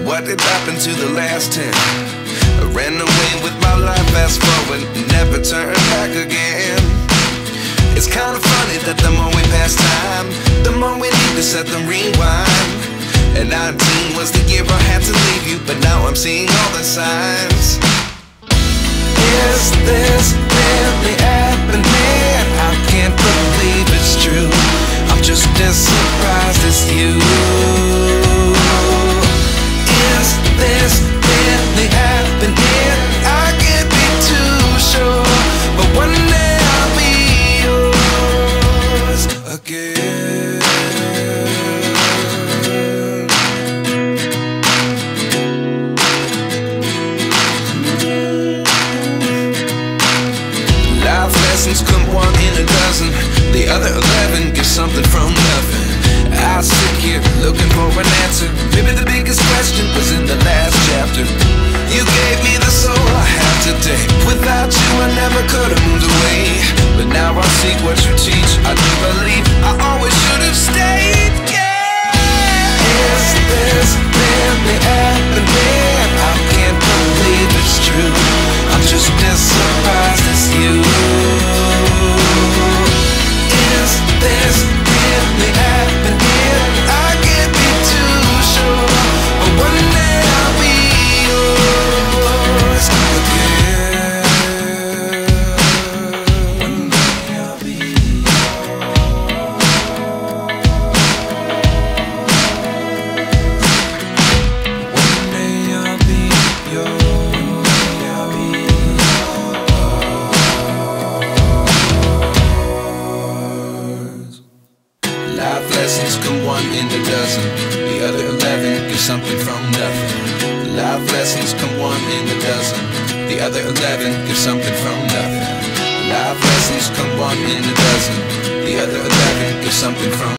What did happen to the last 10? I ran away with my life, fast forward, never turn back again. It's kind of funny that the more we pass time, the more we need to set them rewind. And 19 was the year I had to leave you, but now I'm seeing all the signs. Is this really happening? I can't believe it's true. I'm just as surprised as you. Is this really happening? I can't be too sure, but one day I'll be yours again. Life lessons come one in a dozen. The other 11 get something from nothing. I sit here looking for an answer. Maybe the biggest question was in the last chapter. You gave me the soul I have today. Without you I never could have moved away. But now I see what you teach. I do believe I always should have stayed. Yeah. Is this really happening? I can't believe it's true. I'm just as surprised as you. Is this really happening? I can't be too sure, but one day I'll be yours again. One day I'll be yours. One day I'll be yours. I'll be yours. Life lessons come one in a dozen. The other 11 get something from nothing. Life lessons come one in a dozen. The other 11 get something from nothing. Life lessons come one in a dozen. The other 11 get something from